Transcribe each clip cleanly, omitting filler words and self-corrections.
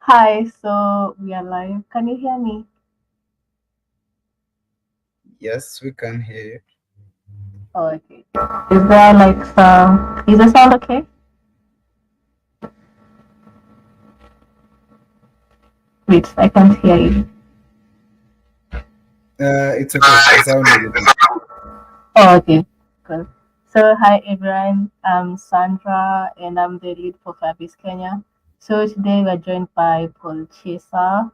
Hi, so we are live. Can you hear me? Yes, we can hear you. Oh, okay. Is there like some? Is the sound okay? Wait, I can't hear you. It's okay. The sound is okay. Oh, okay. Good. So, hi everyone. I'm Sandra, and I'm the lead for Fabis Kenya. So today we're joined by Paul Chesa.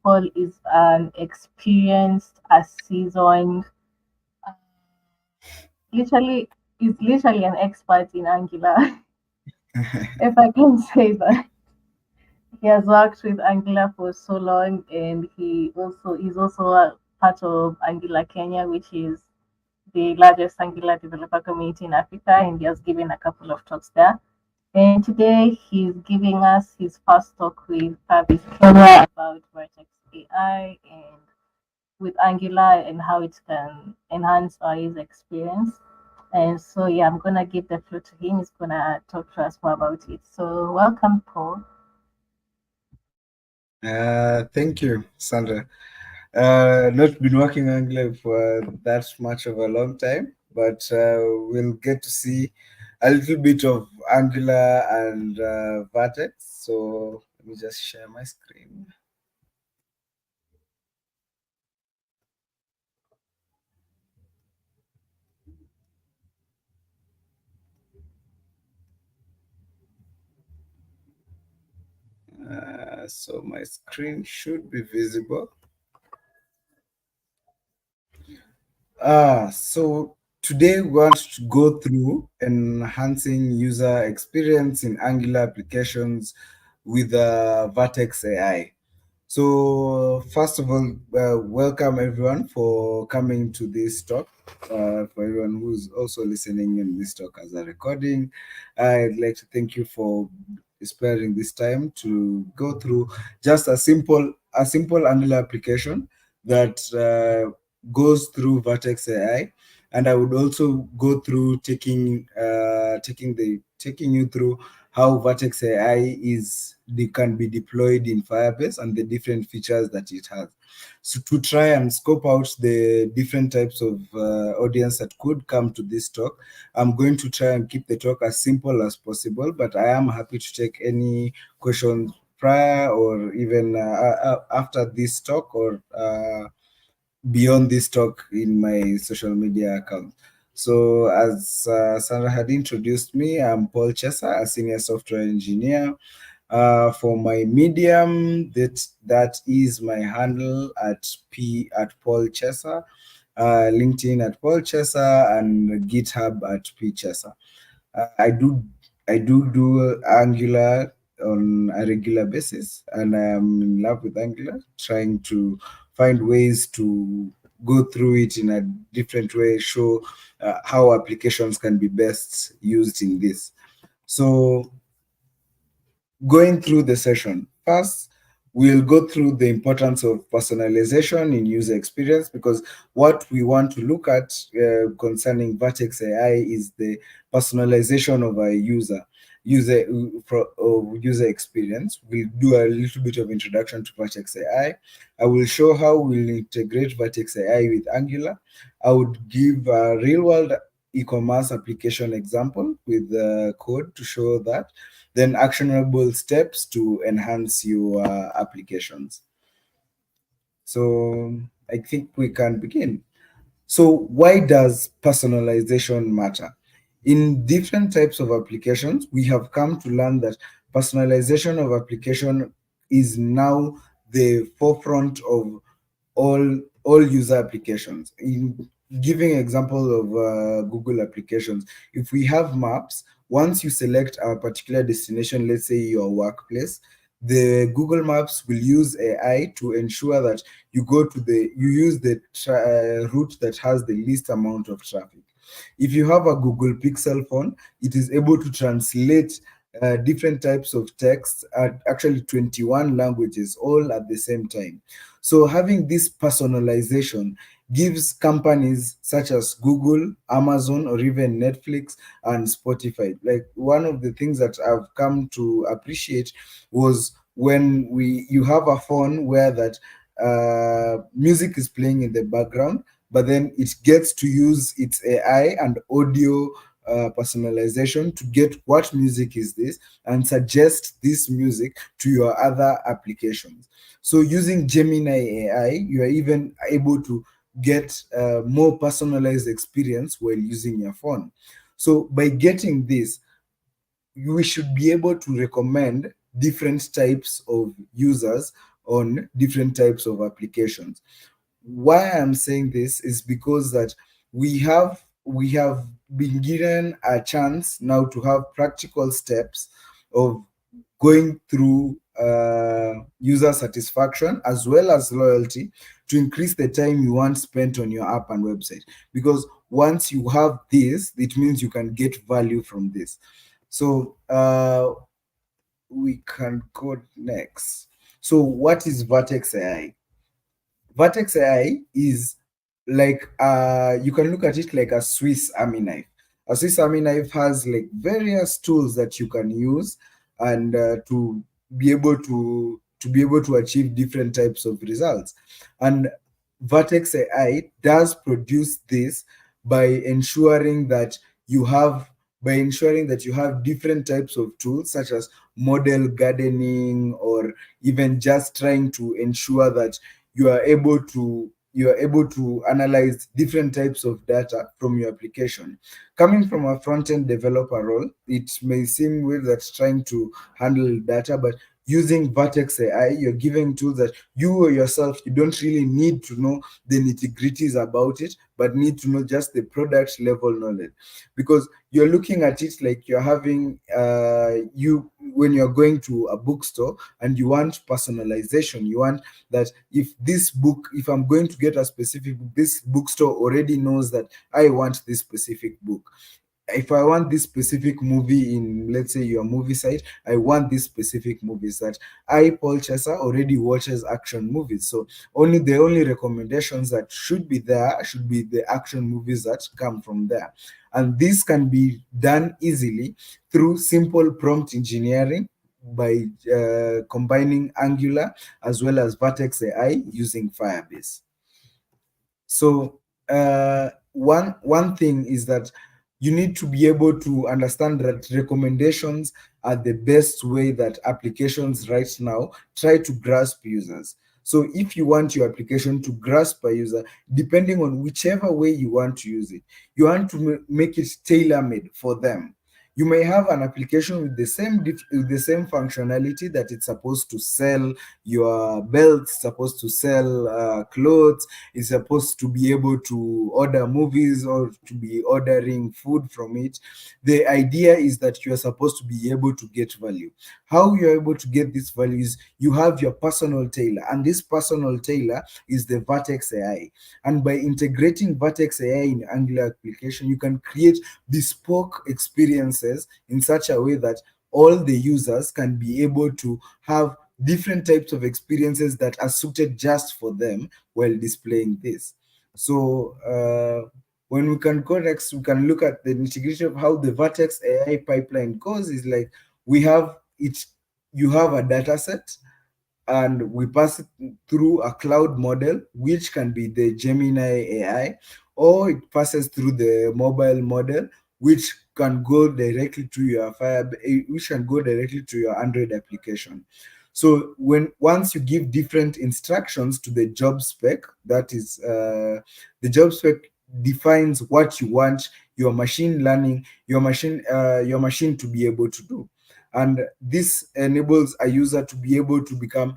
Paul is an experienced, a seasoned, uh, literally, is literally an expert in Angular, if I can say that. He has worked with Angular for so long, and he is also a part of Angular Kenya, which is the largest Angular developer community in Africa, and he has given a couple of talks there. And today he's giving us his first talk with Fabis Kenya about Vertex AI and with Angular and how it can enhance our user experience. And so, yeah, I'm gonna give the floor to him. He's gonna talk to us more about it. So, welcome, Paul. Thank you, Sandra. Not been working Angular for that much of a long time, but we'll get to see a little bit of Angular and Vertex. So let me just share my screen. So my screen should be visible. So today we want to go through enhancing user experience in Angular applications with Vertex AI. So first of all, welcome everyone for coming to this talk. For everyone who's also listening in this talk as a recording, I'd like to thank you for sparing this time to go through just a simple Angular application that goes through Vertex AI, and I would also go through taking you through how Vertex AI can be deployed in Firebase and the different features that it has. So to try and scope out the different types of audience that could come to this talk, I'm going to try and keep the talk as simple as possible, but I am happy to take any questions prior or even after this talk or beyond this talk in my social media account. So, as Sandra had introduced me, I'm Paul Chesa, a senior software engineer. For my Medium, that is my handle at Paul Chesa, LinkedIn at Paul Chesa, and GitHub at P Chesa. Uh, I do I do Angular on a regular basis, and I am in love with Angular, trying to find ways to go through it in a different way, show how applications can be best used in this. So going through the session. First, we'll go through the importance of personalization in user experience, because what we want to look at concerning Vertex AI is the personalization of a user experience. We'll do a little bit of introduction to Vertex AI. I will show how we'll integrate Vertex AI with Angular. I would give a real world e-commerce application example with the code to show that, then actionable steps to enhance your applications. So I think we can begin. So why does personalization matter? In different types of applications, we have come to learn that personalization of application is now the forefront of all user applications. In giving example of Google applications, if we have maps, once you select a particular destination, let's say your workplace, the Google Maps will use AI to ensure that you use the route that has the least amount of traffic. If you have a Google Pixel phone, it is able to translate different types of text at actually 21 languages all at the same time. So having this personalization gives companies such as Google, Amazon, or even Netflix and Spotify. Like, one of the things that I've come to appreciate was when you have a phone where that music is playing in the background, but then it gets to use its AI and audio personalization to get what music is this and suggest this music to your other applications. So using Gemini AI, you are even able to get more personalized experience while using your phone. So by getting this, we should be able to recommend different types of users on different types of applications. Why I'm saying this is because that we have been given a chance now to have practical steps of going through user satisfaction as well as loyalty to increase the time you want spent on your app and website. Because once you have this, it means you can get value from this. So we can go next. So what is Vertex AI? Vertex AI is like you can look at it like a Swiss Army knife. A Swiss Army knife has like various tools that you can use and to be able to achieve different types of results. And Vertex AI does produce this by ensuring that you have different types of tools such as model gardening, or even just trying to ensure that you are able to analyze different types of data from your application. Coming from a front-end developer role, it may seem weird that trying to handle data, but using Vertex AI, you're giving tools that you yourself, you don't really need to know the nitty-gritties about it, but need to know just the product level knowledge. Because you're looking at it like you're having you when you're going to a bookstore and you want personalization. You want that if I'm going to get a specific book, this bookstore already knows that I want this specific book. If I want this specific movie in, let's say, your movie site, I want this specific movies that Paul Chesa, already watches action movies. So the only recommendations that should be there should be the action movies that come from there. And this can be done easily through simple prompt engineering by combining Angular as well as Vertex AI using Firebase. So one thing is that you need to be able to understand that recommendations are the best way that applications right now try to grasp users. So if you want your application to grasp a user, depending on whichever way you want to use it, you want to make it tailor-made for them. You may have an application with the same functionality that it's supposed to sell your belts, supposed to sell clothes, is supposed to be able to order movies or to be ordering food from it. The idea is that you are supposed to be able to get value. How you're able to get this value is you have your personal tailor, and this personal tailor is the Vertex AI. And by integrating Vertex AI in Angular application, you can create bespoke experiences in such a way that all the users can be able to have different types of experiences that are suited just for them while displaying this. So when we can go next, we can look at the nitty-gritty of how the Vertex AI pipeline goes. Is like we have it. You have a data set, and we pass it through a cloud model, which can be the Gemini AI, or it passes through the mobile model, which can go directly to your which can go directly to your Android application. So once you give different instructions to the job spec, that is the job spec defines what you want your machine to be able to do. And this enables a user to be able to become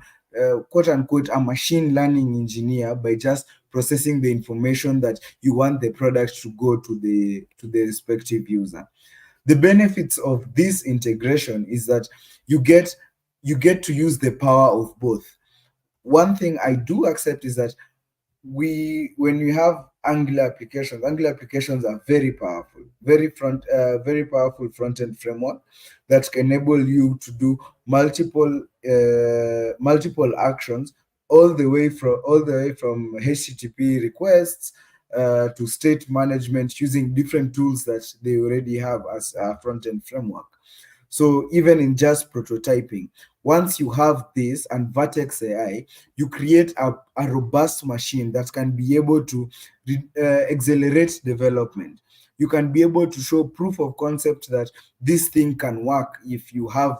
quote unquote a machine learning engineer by just processing the information that you want the product to go to the respective user. The benefits of this integration is that you get to use the power of both. One thing I do accept is that when you have Angular applications are very powerful, very powerful front end framework that can enable you to do multiple actions all the way from HTTP requests to state management using different tools that they already have as a front end framework. So even in just prototyping, once you have this and Vertex AI, you create a robust machine that can be able to accelerate development. You can be able to show proof of concept that this thing can work if you have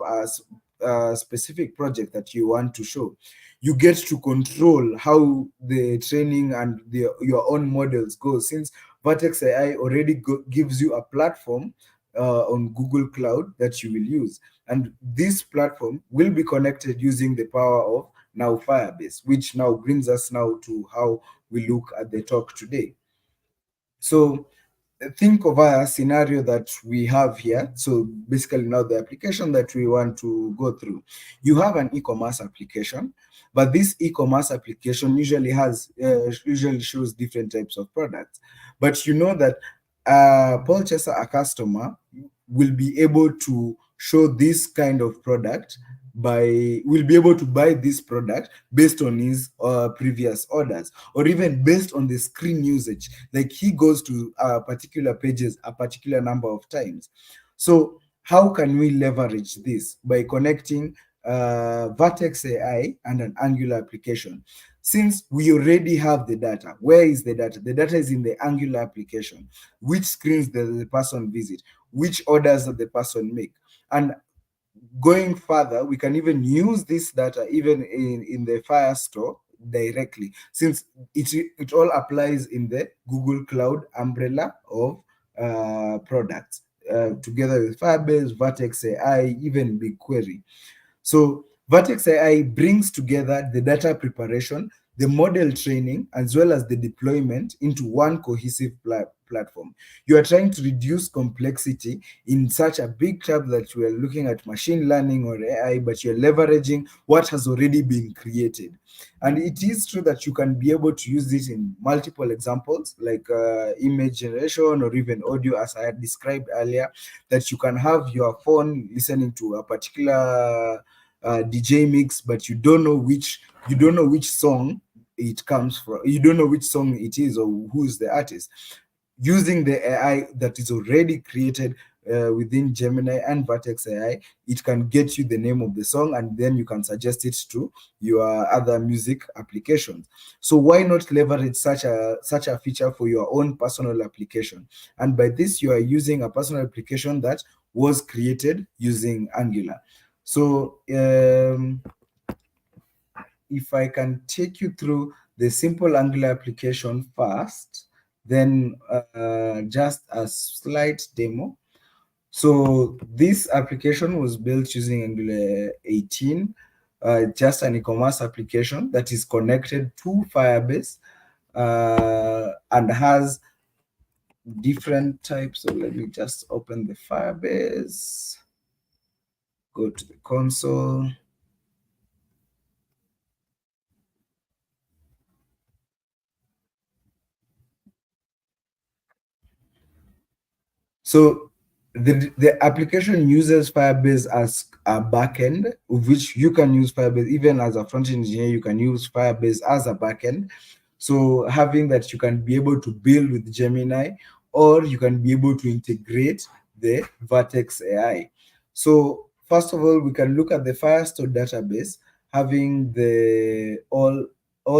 a specific project that you want to show. You get to control how the training and your own models go, since Vertex AI already gives you a platform on Google Cloud that you will use. And this platform will be connected using the power of now Firebase, which now brings us now to how we look at the talk today. So think of a scenario that we have here. So basically now the application that we want to go through, you have an e-commerce application, but this e-commerce application usually shows different types of products. But you know that Paul Chesa, a customer, will be able to show this kind of product will be able to buy this product based on his previous orders, or even based on the screen usage, like he goes to particular pages a particular number of times. So how can we leverage this? By connecting Vertex AI and an Angular application. Since we already have the data, where is the data? The data is in the Angular application. Which screens does the person visit? Which orders does the person make? And going further, we can even use this data even in the Firestore directly, since it all applies in the Google Cloud umbrella of products, together with Firebase, Vertex AI, even BigQuery. So Vertex AI brings together the data preparation, the model training, as well as the deployment into one cohesive platform. You are trying to reduce complexity in such a big tab that you are looking at machine learning or AI, but you're leveraging what has already been created. And it is true that you can be able to use this in multiple examples, like image generation or even audio, as I had described earlier, that you can have your phone listening to a particular DJ mix, but you don't know which song it comes from. You don't know which song it is or who's the artist. Using the AI that is already created within Gemini and Vertex AI, it can get you the name of the song, and then you can suggest it to your other music applications. So why not leverage such a feature for your own personal application? And by this, you are using a personal application that was created using Angular. So if I can take you through the simple Angular application first, then just a slight demo. So this application was built using Angular 18, just an e-commerce application that is connected to Firebase and has different types. So let me just open the Firebase, go to the console. So the application uses Firebase as a backend, of which you can use Firebase even as a front-end engineer. You can use Firebase as a backend. So having that, you can be able to build with Gemini, or you can be able to integrate the Vertex AI. So first of all, we can look at the Firestore database, having the all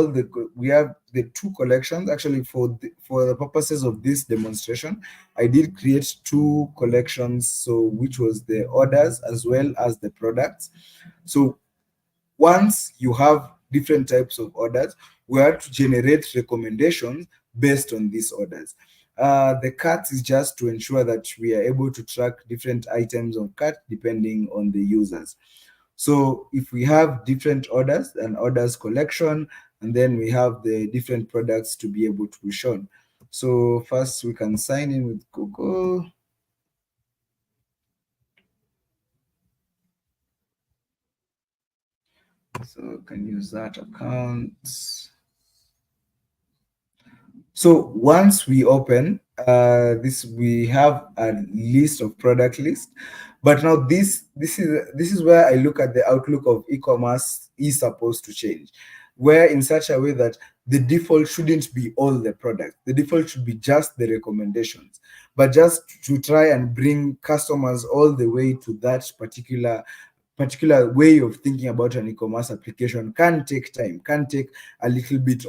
the we have the two collections. Actually, for the purposes of this demonstration, I did create two collections, so which was the orders as well as the products. So once you have different types of orders, we have to generate recommendations based on these orders. The cart is just to ensure that we are able to track different items on cart depending on the users. So if we have different orders, an orders collection, and then we have the different products to be able to be shown. So first we can sign in with Google. So can use that account. So once we open this, we have a list of product list. But now this is where I look at the outlook of e-commerce is supposed to change. where in such a way that the default shouldn't be all the products. The default should be just the recommendations, but just to try and bring customers all the way to that particular way of thinking about an e-commerce application can take time, can take a little bit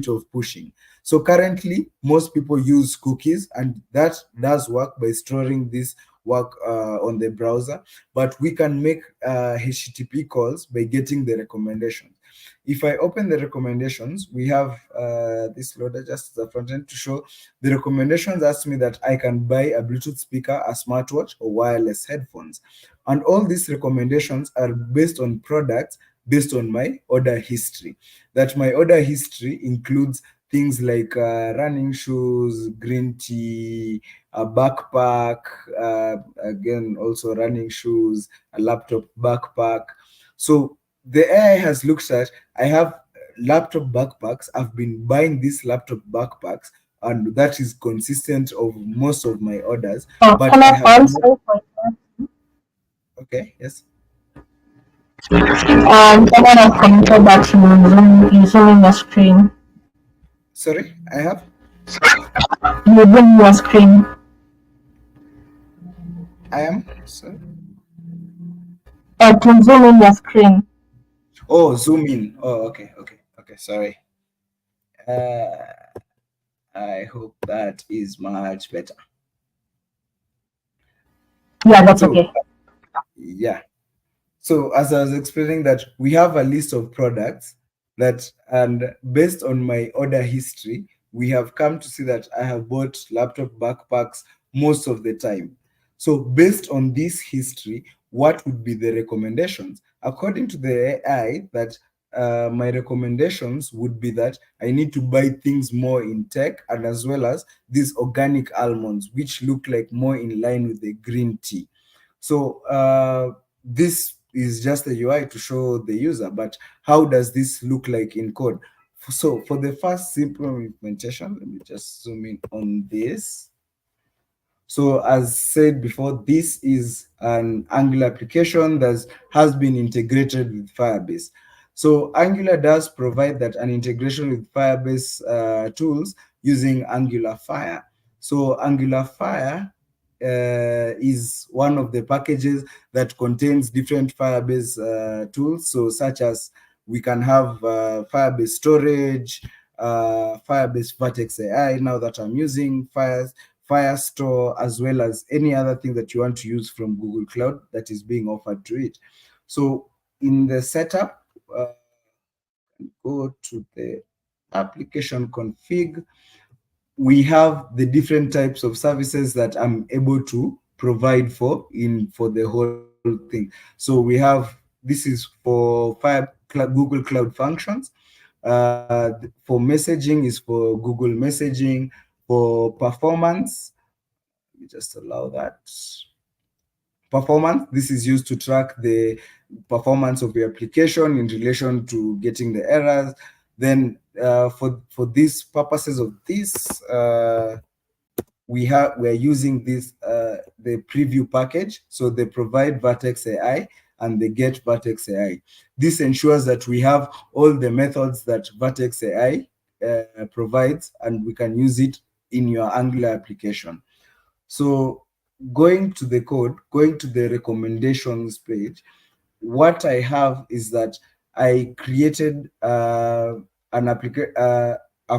of pushing. So currently, most people use cookies, and that does work by storing this work on the browser. But we can make HTTP calls by getting the recommendations. If I open the recommendations, we have this loader just as a front end to show the recommendations. Ask me that I can buy a Bluetooth speaker, a smartwatch, or wireless headphones. And all these recommendations are based on products based on my order history. That my order history includes things like running shoes, green tea, a backpack, again, also running shoes, a laptop backpack. So the AI has looked at, I have laptop backpacks. I've been buying these laptop backpacks, and that is consistent of most of my orders. Oh, But I hello, have Paul. not. Sorry for that. Okay, yes. Someone has commented that you zoom in your screen. Sorry, I have. You zoom your screen. I am. Sorry. To zoom in your screen. Oh, zoom in. Oh, okay, okay, okay. Sorry. Uh, I hope that is much better. Yeah, that's So, okay. yeah. So as I was explaining that we have a list of products that, and based on my order history, we have come to see that I have bought laptop backpacks most of the time. So based on this history, what would be the recommendations? According to the AI, that my recommendations would be that I need to buy things more in tech, and as well as these organic almonds, which look like more in line with the green tea. So this is just a UI to show the user, but how does this look like in code? So for the first simple implementation, let me just zoom in on this. So as said before, this is an Angular application that has been integrated with Firebase. So Angular does provide that an integration with Firebase tools using Angular Fire. So Angular Fire is one of the packages that contains different Firebase tools. So such as we can have Firebase storage, Firebase Vertex AI now that I'm using, Firestore, as well as any other thing that you want to use from Google Cloud that is being offered to it. So in the setup, go to the application config, we have the different types of services that I'm able to provide for the whole thing. So we have, this is for Google Cloud Functions. For messaging is for Google Messaging. For performance, let me just allow that. Performance, this is used to track the performance of your application in relation to getting the errors. Then for these purposes of this, we're using this the preview package. So they provide Vertex AI and they get Vertex AI. This ensures that we have all the methods that Vertex AI provides, and we can use it in your Angular application. So going to the code, going to the recommendations page, what I have is that I created a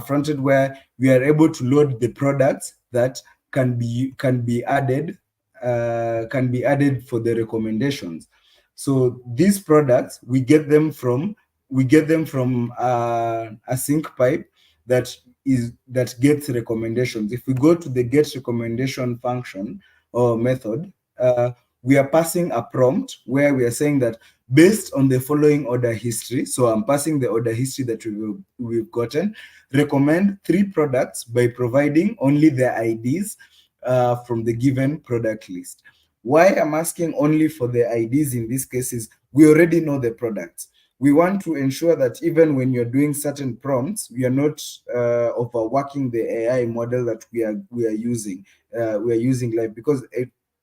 front end where we are able to load the products that can be added for the recommendations. So these products we get them from a sync pipe that gets recommendations. If we go to the get recommendation function or method, we are passing a prompt where we are saying that based on the following order history, so I'm passing the order history that we've gotten, recommend 3 products by providing only the IDs from the given product list. Why I'm asking only for the IDs in this case is we already know the products. We want to ensure that even when you're doing certain prompts, we are not overworking the AI model that we are using live, because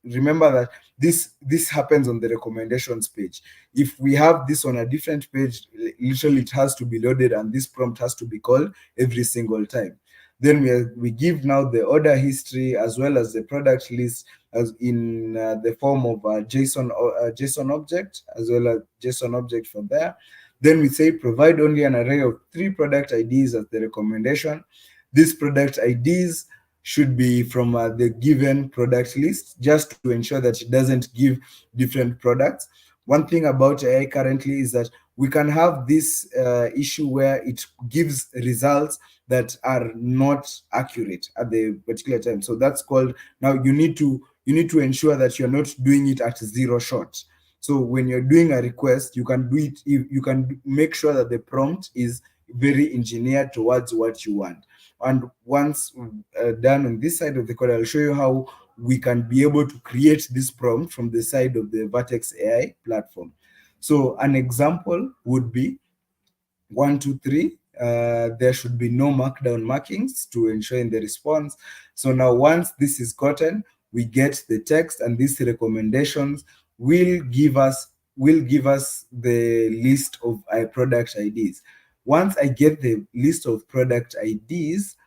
remember that this happens on the recommendations page. If we have this on a different page, literally it has to be loaded and this prompt has to be called every single time. Then we give now the order history as well as the product list as in the form of a JSON object as well as JSON object from there. Then we say provide only an array of 3 product IDs as the recommendation. These product IDs should be from the given product list, just to ensure that it doesn't give different products. One thing about AI currently is that we can have this issue where it gives results that are not accurate at the particular time. So that's called, now you need to ensure that you're not doing it at 0 shot. So when you're doing a request, you can do it, you can make sure that the prompt is very engineered towards what you want. And once done on this side of the code, I'll show you how we can be able to create this prompt from the side of the Vertex AI platform. So an example would be 1, 2, 3. There should be no markdown markings to ensure in the response. So now once this is gotten, we get the text, and these recommendations will give us the list of product IDs. Once I get the list of product IDs,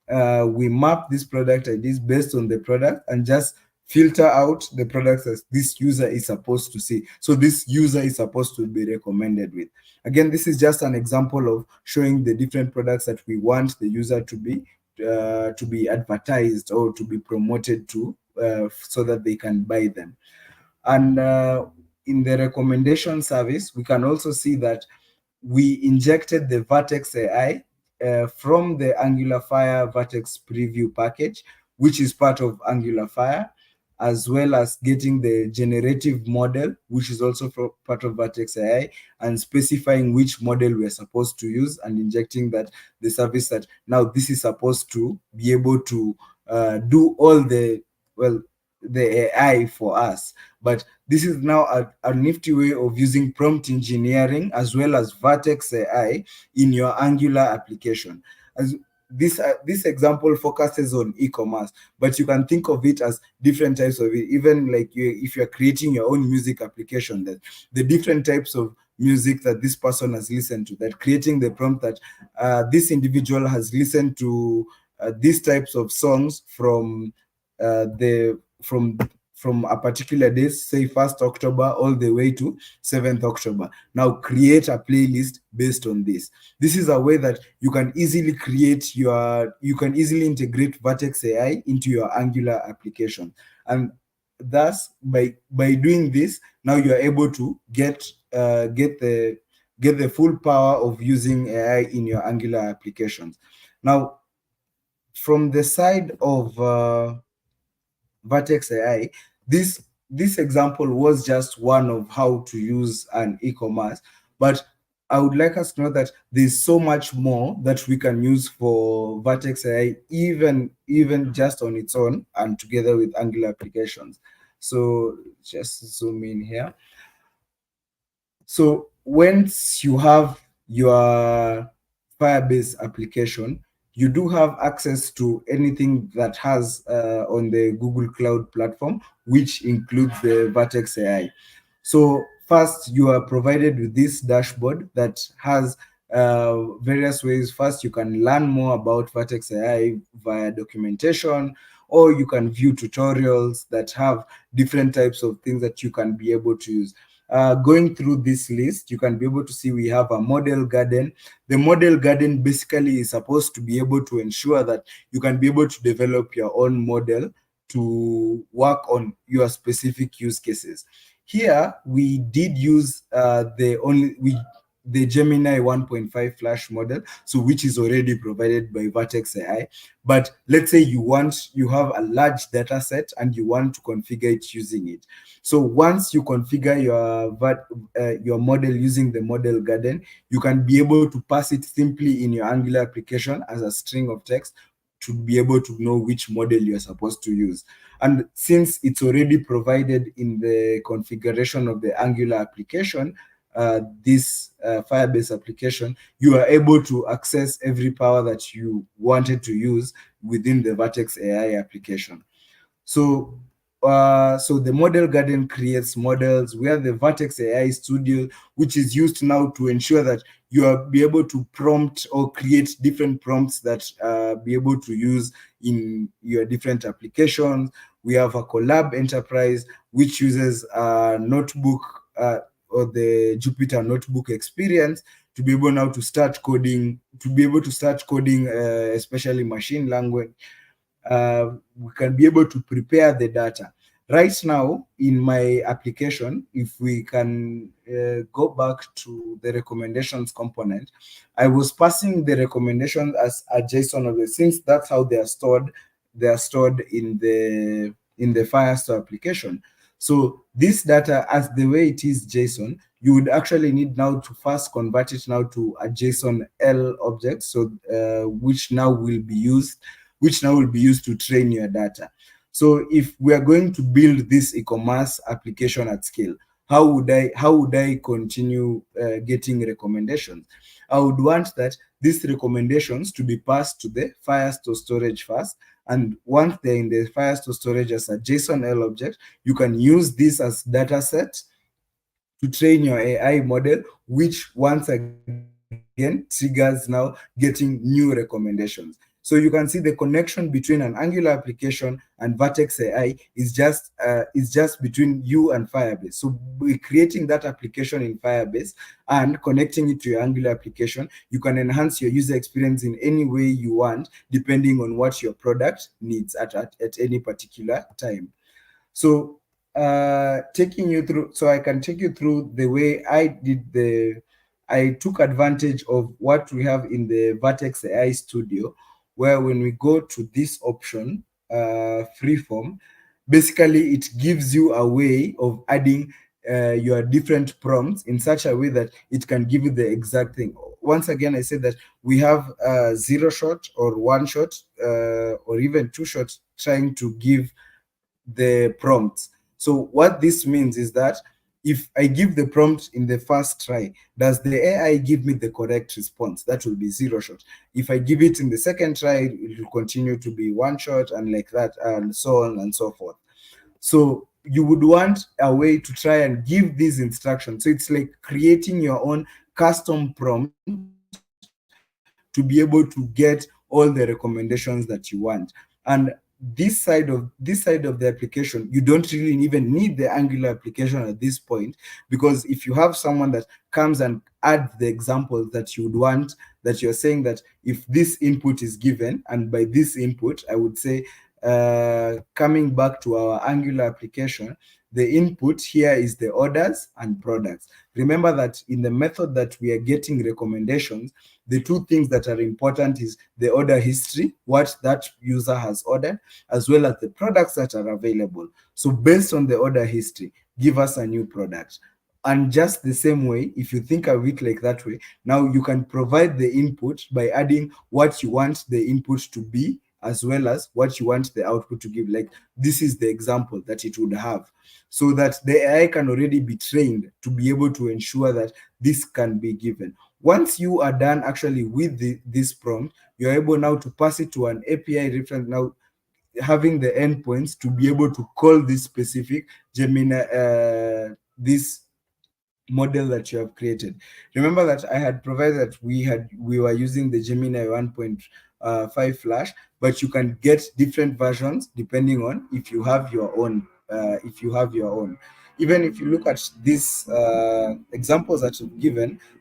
we map these product IDs based on the product and just filter out the products that this user is supposed to see. So this user is supposed to be recommended with. Again, this is just an example of showing the different products that we want the user to be advertised or to be promoted to, so that they can buy them. And in the recommendation service, we can also see that we injected the Vertex AI from the Angular Fire Vertex preview package, which is part of Angular Fire, as well as getting the generative model, which is also part of Vertex AI, and specifying which model we're supposed to use, and injecting that the service that now this is supposed to be able to do all the, well, the AI for us. But this is now a nifty way of using prompt engineering as well as Vertex AI in your Angular application. As this example focuses on e-commerce, but you can think of it as different types of it. Even like if you're creating your own music application, that the different types of music that this person has listened to, that creating the prompt that this individual has listened to these types of songs from the from a particular day, say 1st October all the way to 7th October. Now create a playlist based on this. This is a way that you can easily integrate Vertex AI into your Angular application. And thus, by doing this, now you are able to get the full power of using AI in your Angular applications. Now, from the side of Vertex AI, this example was just one of how to use an e-commerce, but I would like us to know that there's so much more that we can use for Vertex AI, even just on its own and together with Angular applications. So just zoom in here. So once you have your Firebase application, you do have access to anything that has on the Google Cloud platform, which includes the Vertex AI. So first, you are provided with this dashboard that has various ways. First, you can learn more about Vertex AI via documentation, or you can view tutorials that have different types of things that you can be able to use. Going through this list, you can be able to see we have a model garden. The model garden basically is supposed to be able to ensure that you can be able to develop your own model to work on your specific use cases. Here, we did use the Gemini 1.5 Flash model, so which is already provided by Vertex AI. But let's say you have a large data set and you want to configure it using it. So once you configure your model using the model garden, you can be able to pass it simply in your Angular application as a string of text to be able to know which model you're supposed to use. And since it's already provided in the configuration of the Angular application, this Firebase application, you are able to access every power that you wanted to use within the Vertex AI application. So So the model garden creates models. We have the Vertex AI studio, which is used now to ensure that you are be able to prompt or create different prompts that be able to use in your different applications. We have a collab enterprise, which uses a notebook or the Jupyter notebook experience to be able now to start coding, especially machine language. We can be able to prepare the data. Right now, in my application, if we can go back to the recommendations component, I was passing the recommendations as a JSON object, since that's how they are stored. They are stored in the Firestore application. So this data, as the way it is JSON, you would actually need now to first convert it now to a JSON L object, so which now will be used to train your data. So if we are going to build this e-commerce application at scale, how would I continue getting recommendations? I would want that these recommendations to be passed to the Firestore storage first. And once they're in the Firestore storage as a JSON L object, you can use this as data set to train your AI model, which once again triggers now getting new recommendations. So you can see the connection between an Angular application and Vertex AI is just between you and Firebase. So by creating that application in Firebase and connecting it to your Angular application, you can enhance your user experience in any way you want, depending on what your product needs at any particular time. So I can take you through the way I took advantage of what we have in the Vertex AI Studio, where when we go to this option, freeform, basically it gives you a way of adding your different prompts in such a way that it can give you the exact thing. Once again, I say that we have zero shot or one shot or even two shots trying to give the prompts. So what this means is that if I give the prompt in the first try, does the AI give me the correct response? That will be zero shot. If I give it in the second try, it will continue to be one shot, and like that, and so on and so forth. So you would want a way to try and give these instructions. So it's like creating your own custom prompt to be able to get all the recommendations that you want. And this side of the application, you don't really even need the Angular application at this point, because if you have someone that comes and adds the examples that you would want, that you're saying that if this input is given, and by this input I would say, coming back to our Angular application, the input here is the orders and products. Remember that in the method that we are getting recommendations, the two things that are important is the order history, what that user has ordered, as well as the products that are available. So based on the order history, give us a new product. And just the same way, if you think of it like that way, now you can provide the input by adding what you want the input to be, as well as what you want the output to give. Like this is the example that it would have, so that the AI can already be trained to be able to ensure that this can be given. Once you are done actually with this prompt, you're able now to pass it to an API reference, now having the endpoints to be able to call this specific Gemini, this model that you have created. Remember that I had provided that we were using the Gemini 1.5 Flash, but you can get different versions depending on if you have your own. Even if you look at these examples that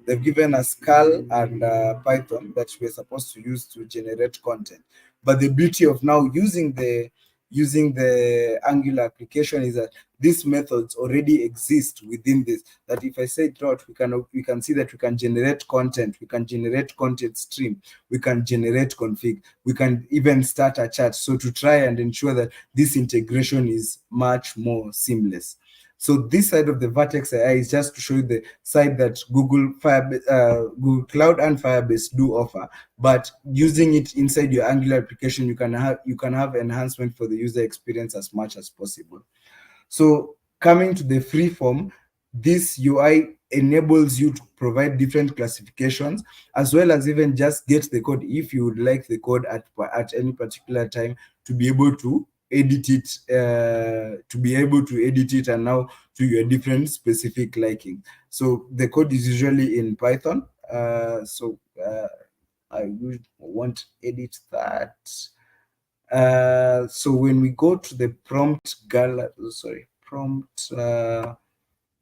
they've given us Scala and Python that we're supposed to use to generate content. But the beauty of now using the Angular application is that these methods already exist within this. That if I say dot, we can see that we can generate content, we can generate content stream, we can generate config, we can even start a chat. So to try and ensure that this integration is much more seamless. So this side of the Vertex AI is just to show you the side that Google Cloud and Firebase do offer. But using it inside your Angular application, you can have enhancement for the user experience as much as possible. So coming to the free form, this UI enables you to provide different classifications, as well as even just get the code if you would like the code at any particular time to be able to edit it, to be able to edit it and now to your different specific liking. So the code is usually in Python. I would want to edit that. So when we go to the prompt,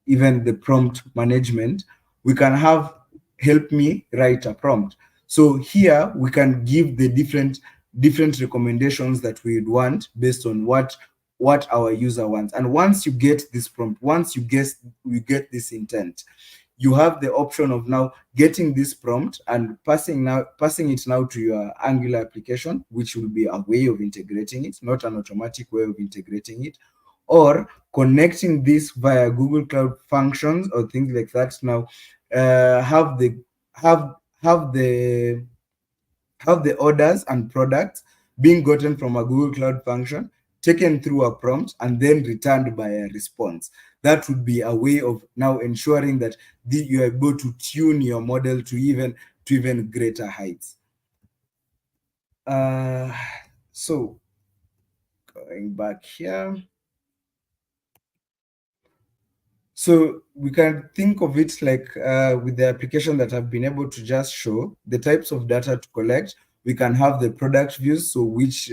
even the prompt management, we can have help me write a prompt. So here we can give the different recommendations that we would want based on what our user wants. And once you get this prompt, once you get this intent, you have the option of now getting this prompt and passing it now to your Angular application, which will be a way of integrating it, not an automatic way of integrating it, or connecting this via Google Cloud Functions or things like that. Now, have the have have the have the orders and products being gotten from a Google Cloud function, taken through a prompt, and then returned by a response. That would be a way of now ensuring that you are able to tune your model to even greater heights. Uh, so going back here. So we can think of it like, with the application that I've been able to just show the types of data to collect. We can have the product views, so which,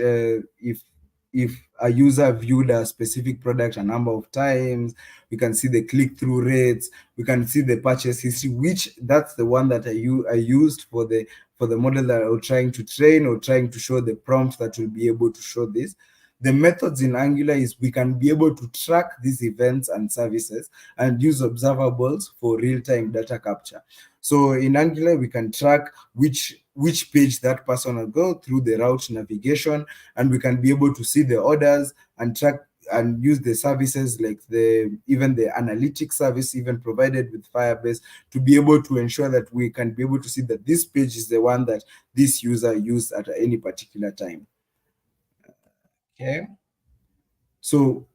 if a user viewed a specific product a number of times, we can see the click-through rates, we can see the purchase history, which that's the one that I used for the model that I was trying to train or trying to show the prompt that will be able to show this. The methods in Angular is we can be able to track these events and services and use observables for real-time data capture. So in Angular, we can track which page that person will go through the route navigation, and we can be able to see the orders and track and use the services like even the analytics service even provided with Firebase to be able to ensure that we can be able to see that this page is the one that this user used at any particular time. Okay. So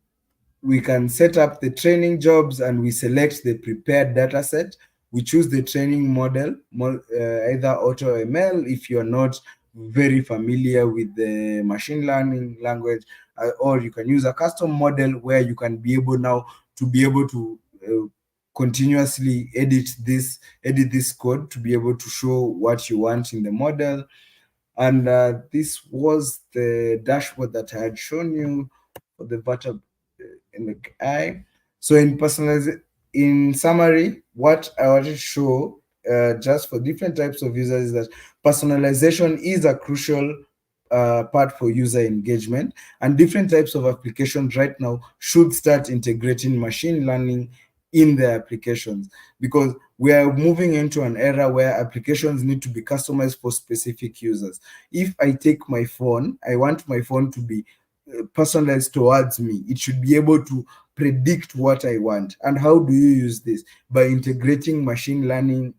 we can set up the training jobs and we select the prepared data set. We choose the training model, either AutoML if you're not very familiar with the machine learning language, or you can use a custom model where you can be able now to be able to continuously edit this code to be able to show what you want in the model. And this was the dashboard that I had shown you for the Vertex in the eye. So in summary, what I wanted to show, just for different types of users, is that personalization is a crucial part for user engagement, and different types of applications right now should start integrating machine learning in their applications, because we are moving into an era where applications need to be customized for specific users. If I take my phone, I want my phone to be personalized towards me. It should be able to predict what I want. And how do you use this? By integrating machine learning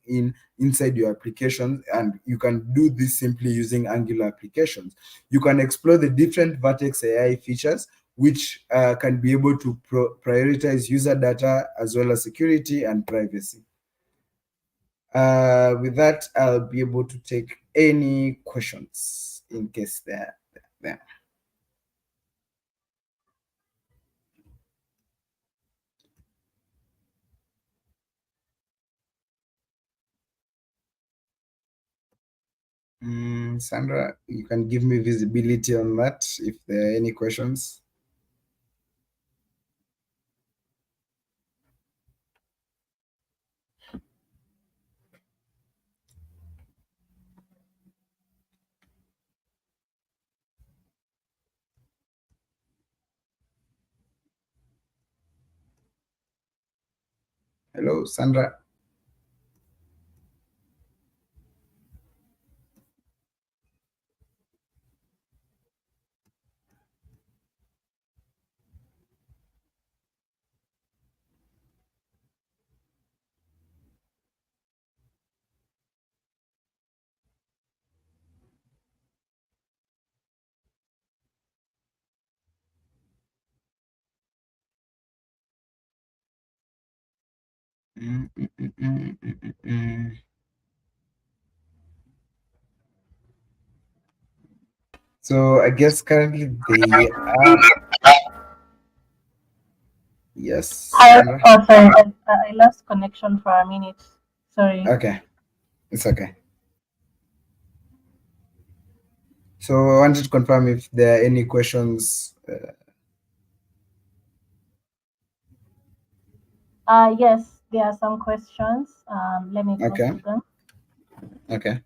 inside your applications, and you can do this simply using Angular applications. You can explore the different Vertex AI features, which can be able to prioritize user data as well as security and privacy. With that, I'll be able to take any questions in case they're there. Sandra, you can give me visibility on that if there are any questions. Hello, Sandra. Mm, mm, mm, mm, mm, mm, mm. So I guess currently they are. Yes, Sandra. Oh, sorry, I lost connection for a minute. Sorry. Okay, it's okay. So I wanted to confirm if there are any questions. Yes, there are some questions. Let me go Okay, to them. okay.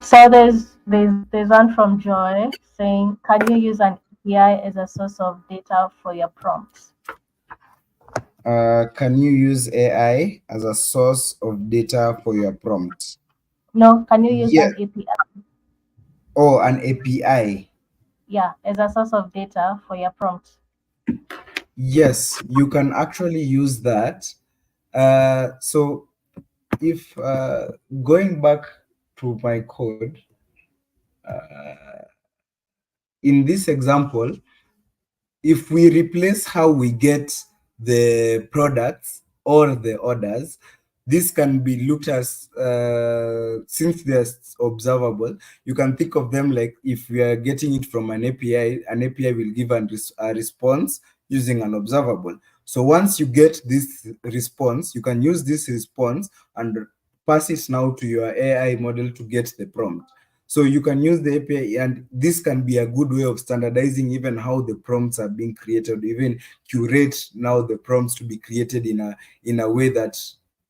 So there's one from Joy saying, can you use an API as a source of data for your prompts? Can you use AI as a source of data for your prompt? No, can you use Yeah. an API? Oh, an API. Yeah, as a source of data for your prompts. Yes, you can actually use that. So if going back to my code, in this example, if we replace how we get the products or the orders, this can be looked as since they're observable, you can think of them like if we are getting it from an API will give a response using an observable. So once you get this response, you can use this response and pass it now to your AI model to get the prompt. So you can use the API, and this can be a good way of standardizing even how the prompts are being created, even curate now the prompts to be created in a way that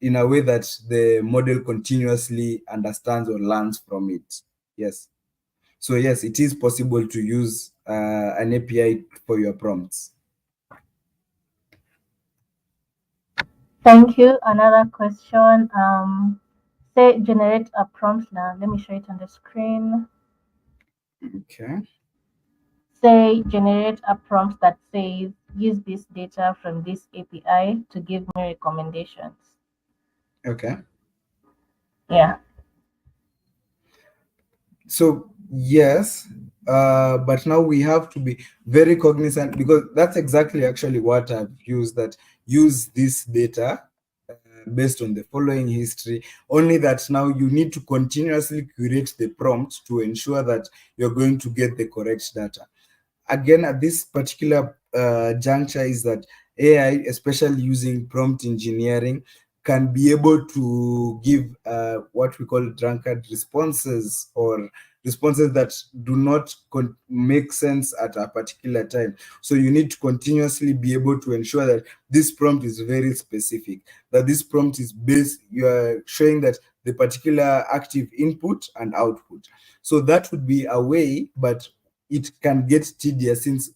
the model continuously understands or learns from it. Yes. So yes, it is possible to use an API for your prompts. Thank you. Another question. Say generate a prompt now. Let me show it on the screen. Okay. Say generate a prompt that says use this data from this API to give me recommendations. Okay. Yeah. So yes, but now we have to be very cognizant because that's exactly actually what I've used. That use this data based on the following history. Only that now you need to continuously curate the prompt to ensure that you're going to get the correct data. Again, at this particular juncture, is that AI, especially using prompt engineering, can be able to give what we call drunkard responses, or responses that do not make sense at a particular time. So you need to continuously be able to ensure that this prompt is very specific, that this prompt is based, you are showing that the particular active input and output. So that would be a way, but it can get tedious since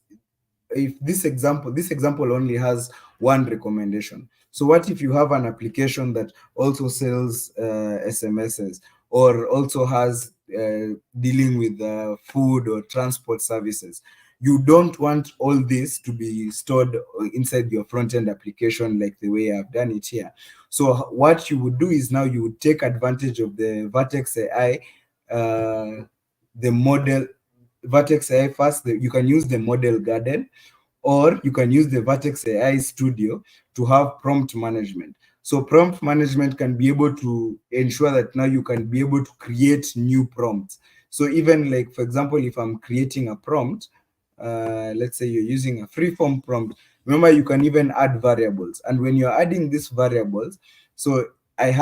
if this example only has one recommendation. So what if you have an application that also sells SMSs, or also has dealing with food or transport services? You don't want all this to be stored inside your front-end application like the way I've done it here. So what you would do is now you would take advantage of the Vertex AI, the model Vertex AI first. You can use the model garden, or you can use the Vertex AI Studio to have prompt management. So prompt management can be able to ensure that now you can be able to create new prompts. So even like, for example, if I'm creating a prompt, let's say you're using a free form prompt, remember you can even add variables. And when you're adding these variables, so I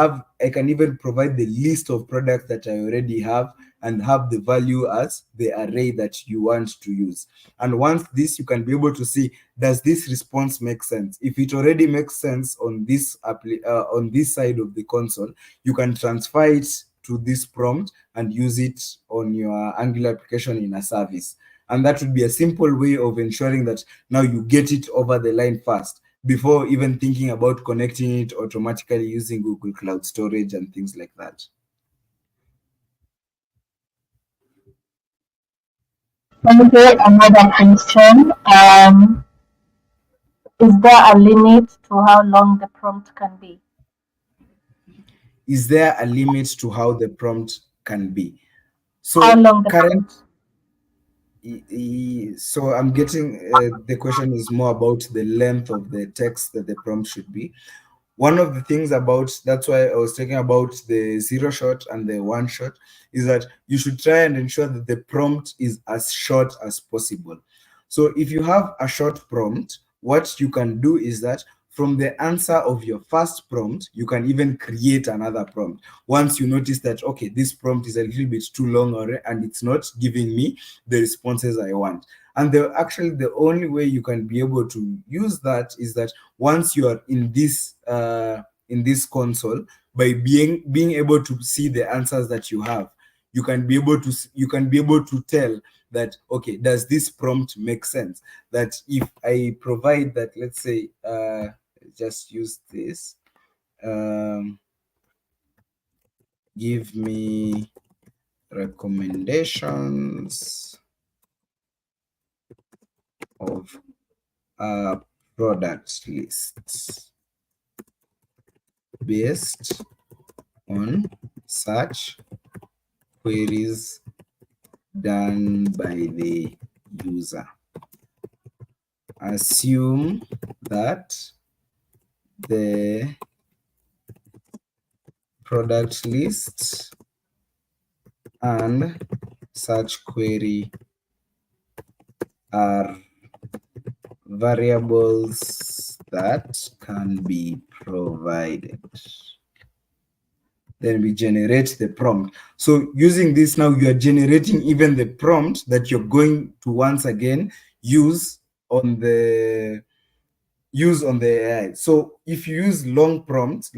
can even provide the list of products that I already have and have the value as the array that you want to use. And once this, you can be able to see, does this response make sense? If it already makes sense on on this side of the console, you can transfer it to this prompt and use it on your Angular application in a service. And that would be a simple way of ensuring that now you get it over the line fast before even thinking about connecting it automatically using Google Cloud Storage and things like that. Thank you. Another question. Is there a limit to how long the prompt can be? Is there a limit to how the prompt can be? How So long the current, prompt? so I'm getting the question is more about the length of the text that the prompt should be. one of the things about, that's why I was talking about the zero shot and the one shot, is that you should try and ensure that the prompt is as short as possible. So if you have a short prompt, what you can do is that from the answer of your first prompt, you can even create another prompt. Once you notice that, okay, this prompt is a little bit too long, and it's not giving me the responses I want. And the only way you can be able to use that is that once you are in this console, by being able to see the answers that you have, you can be able to tell that, okay, does this prompt make sense? That if I provide that, let's say, just use this, um, give me recommendations of product lists based on search queries done by the user. Assume that the product list and search query are variables that can be provided. Then we generate the prompt. So using this now, you are generating even the prompt that you're going to once again use on the AI. So if you use long prompts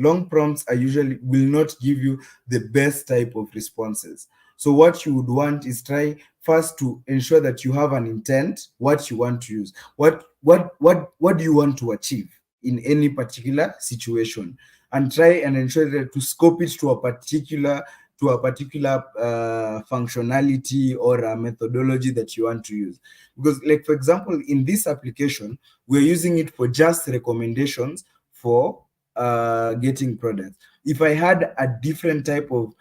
are usually will not give you the best type of responses. So what you would want is try first to ensure that you have an intent, what you want to use, what do you want to achieve in any particular situation, and try and ensure that to scope it to a particular functionality or a methodology that you want to use. Because, like, for example, in this application, we're using it for just recommendations for getting products. If I had a different type of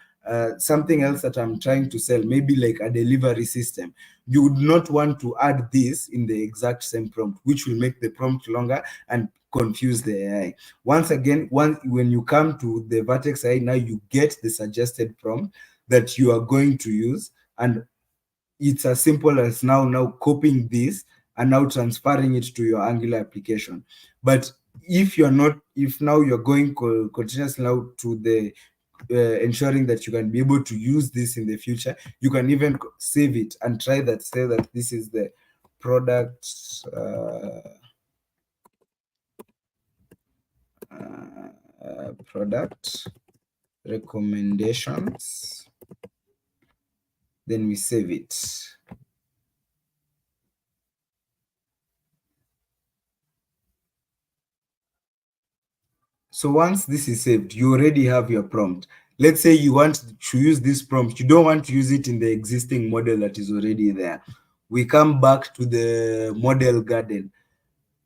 something else that I'm trying to sell, maybe like a delivery system, you would not want to add this in the exact same prompt, which will make the prompt longer and confuse the AI. Once again, when you come to the Vertex AI, now you get the suggested prompt that you are going to use, and it's as simple as now copying this and now transferring it to your Angular application. But if now you're going continuously now to the ensuring that you can be able to use this in the future, you can even save it and say that this is the product product recommendations, then we save it. So once this is saved, you already have your prompt. Let's say you want to use this prompt, you don't want to use it in the existing model that is already there. We come back to the model garden.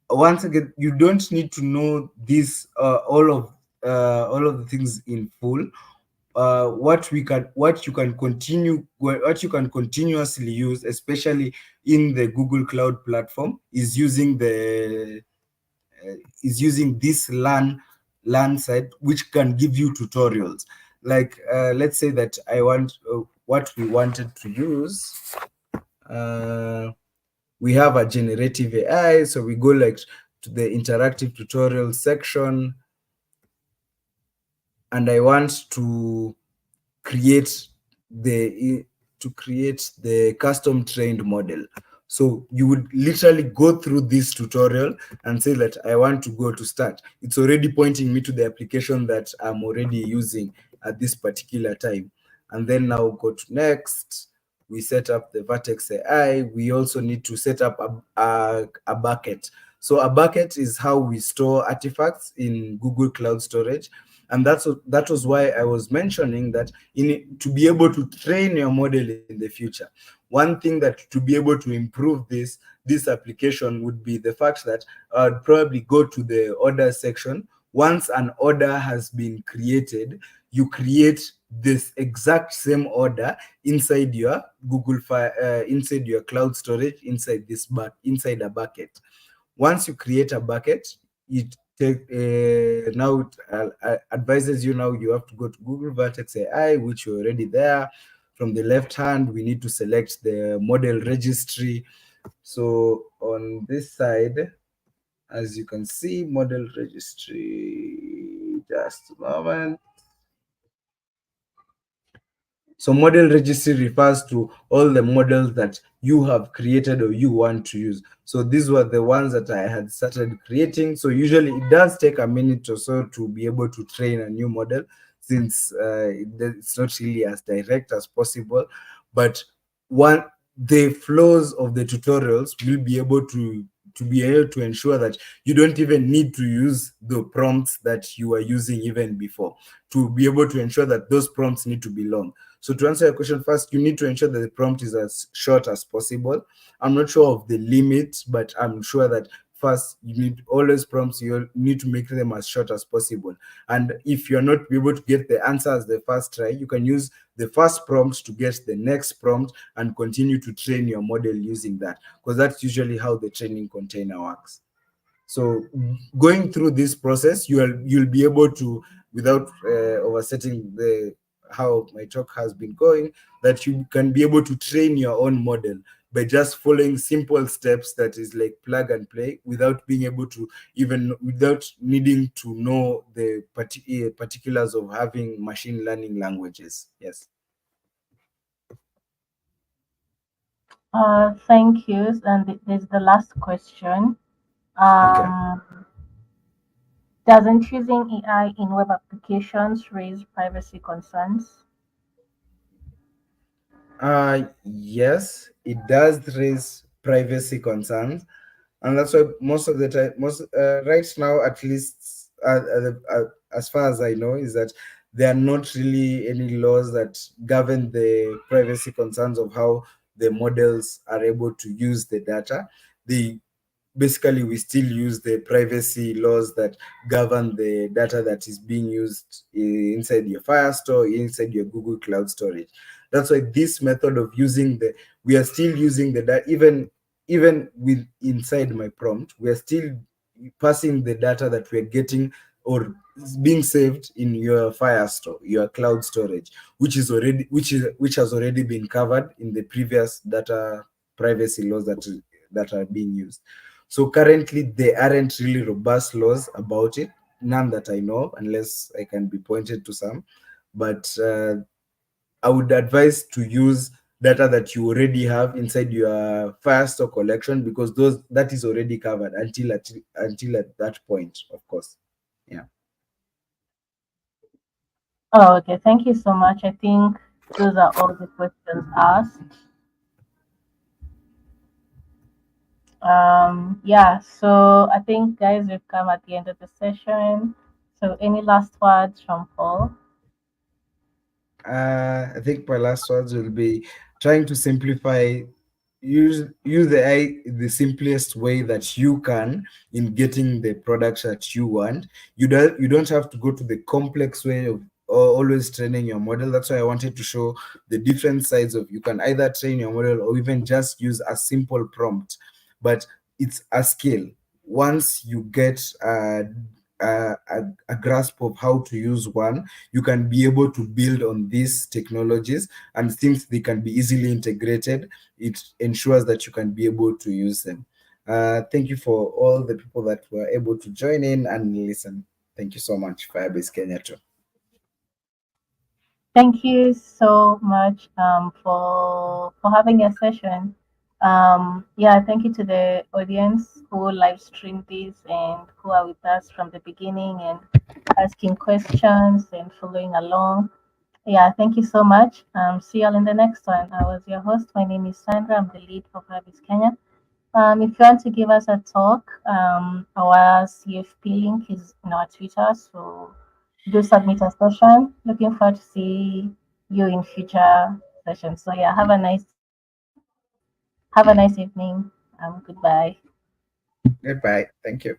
Once again, you don't need to know this all of the things in full. What you can continuously use, especially in the Google Cloud platform, is using this learn site, which can give you tutorials. Like let's say that I want what we wanted to use. We have a generative AI, so we go like to the interactive tutorial section, and I want to create the custom trained model. So you would literally go through this tutorial and say that I want to go to start. It's already pointing me to the application that I'm already using at this particular time. And then now go to next. We set up the Vertex AI. We also need to set up a bucket. So a bucket is how we store artifacts in Google Cloud Storage. And that was why I was mentioning that to be able to train your model in the future, one thing that to be able to improve this application would be the fact that I'd probably go to the order section. Once an order has been created, you create this exact same order inside your Google file, inside your cloud storage, inside a bucket. Once you create a bucket, now it advises you, now you have to go to Google Vertex AI, which you're already there. From the left hand, we need to select the model registry. So on this side, as you can see, model registry, just a moment. So model registry refers to all the models that you have created or you want to use. So these were the ones that I had started creating. So usually it does take a minute or so to be able to train a new model, since it's not really as direct as possible. But one the flows of the tutorials will be able to be able to ensure that you don't even need to use the prompts that you were using even before, to be able to ensure that those prompts need to be long. So to answer your question first, you need to ensure that the prompt is as short as possible. I'm not sure of the limit, but I'm sure that first you need always prompts, you need to make them as short as possible. And if you're not able to get the answers the first try, you can use the first prompt to get the next prompt and continue to train your model using that, because that's usually how the training container works. So going through this process, you'll be able to, without oversetting the how my talk has been going, that you can be able to train your own model by just following simple steps, that is like plug and play, without being able to, even without needing to know the particulars of having machine learning languages. Yes. Thank you. And there's the last question. Okay. Um, doesn't using AI in web applications raise privacy concerns? Yes, it does raise privacy concerns, and that's why most of the time, most right now, at least as far as I know, is that there are not really any laws that govern the privacy concerns of how the models are able to use the data. They basically, we still use the privacy laws that govern the data that is being used inside your Firestore, inside your Google Cloud Storage. That's why this method of using the, we are still using the data, even with inside my prompt, we are still passing the data that we're getting or is being saved in your Firestore, your cloud storage, which has already been covered in the previous data privacy laws that are being used. So currently, there aren't really robust laws about it, none that I know, unless I can be pointed to some. But I would advise to use data that you already have inside your Firestore collection, because those that is already covered until at that point, of course. Yeah. Oh, okay. Thank you so much. I think those are all the questions asked. Yeah, so I think, guys, we've come at the end of the session. So, any last words from Paul? I think my last words will be trying to simplify, use the AI the simplest way that you can in getting the products that you want. You don't have to go to the complex way of always training your model. That's why I wanted to show the different sides of, you can either train your model or even just use a simple prompt, but it's a skill. Once you get a grasp of how to use one, you can be able to build on these technologies, and since they can be easily integrated, it ensures that you can be able to use them. Thank you for all the people that were able to join in and listen. Thank you so much, Firebase Kenya too. Thank you so much for having a session. Yeah, thank you to the audience who live streamed this and who are with us from the beginning and asking questions and following along. Yeah, thank you so much. See you all in the next one. I was your host. My name is Sandra. I'm the lead for Fabis Kenya. If you want to give us a talk, our CFP link is in our Twitter. So do submit a session. Looking forward to see you in future sessions. So yeah, have a nice evening. Goodbye. Goodbye. Thank you.